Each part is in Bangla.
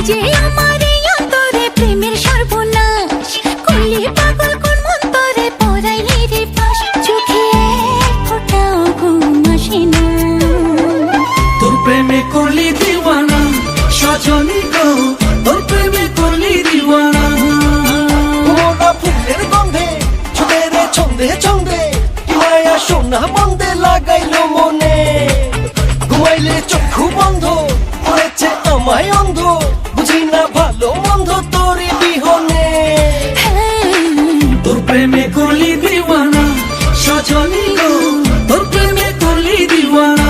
যে আমার এই অন্তরে প্রেমের সর্বনাশ করলি পাগল কোন মন্তরে পরাইলি রে ফাঁস চোখে ফোটাও ঘুম আসে না তোর প্রেমে করলি দিওয়ানা সজনী গো তোর প্রেমে করলি দিওয়ানা মোরা ফুলের গন্ধে ছুটে রে ছন্দে ছন্দে কি মায়া সোনা বন্ধে লাগাইলো মনে ঘুমাইলে চক্ষু বন্ধ করেছে আমায় অন্ধ বুঝি না ভালো মন্দ তোরই বিহনে তোর প্রেমে করলি দিওয়ানা সজনী গো তোর প্রেমে করলি দিওয়ানা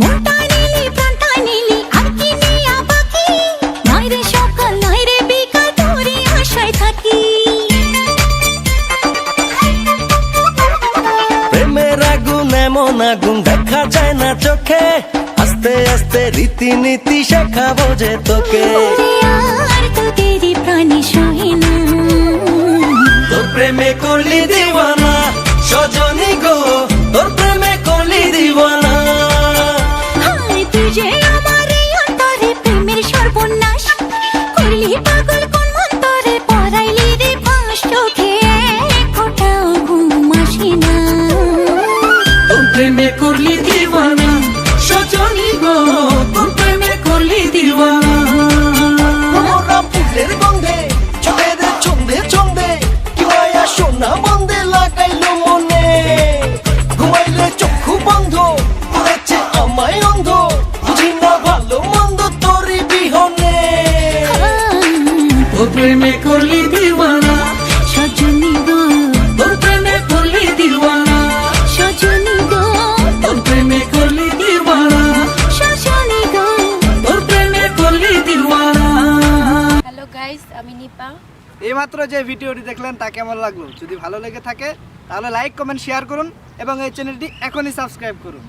মনটা নিলি প্রাণটা নিলি আর কি নিয়া বাকি নয় রে সকাল নয় রে বিকাল তোরই আশায় থাকি প্রেমের আগুন এমন আগুন দেখা যায় না চোখে আস্তে আস্তে রীতিনীতি শেখাবো যে তোকে ওরে আর তোদেরই প্রাণে সহে না তোর প্রেমে করলি দিওয়ানা সজনী গো তোর প্রেমে করলি দিওয়ানা হায় তুই যে আমার এই অন্তরে প্রেমের সর্বনাশ করলি পাগল কোন মন্তরে পরাইলি রে ফাঁস চোখে ফোটাও ঘুম আসে না তোর প্রেমে করলি দিওয়ানা সজনী গো তোর প্রেমে করলি দিওয়ানা মোরা ফুলের গন্ধে ছুটে রে ছন্দে ছন্দে কি মায়া সোনা বন্ধে লাগাইলো মনে ঘুমাইলে চক্ষু বন্ধ করেছে আমায় অন্ধ বুঝি না ভালো মন্দ তোরই বিহনে তোর প্রেমে করলি দিওয়ানা সজনী গো তোর প্রেমে করলি দিওয়ানা সজনী গো তোর প্রেমে করলি দিওয়ানা সজনী গো তোর প্রেমে করলি দিওয়ানা হ্যালো গাইস, আমি নিপা। এইমাত্র যে ভিডিওটি দেখলেন তা কেমন লাগলো? যদি ভালো লেগে থাকে তাহলে লাইক কমেন্ট শেয়ার করুন এবং এই চ্যানেলটি এখনই সাবস্ক্রাইব করুন।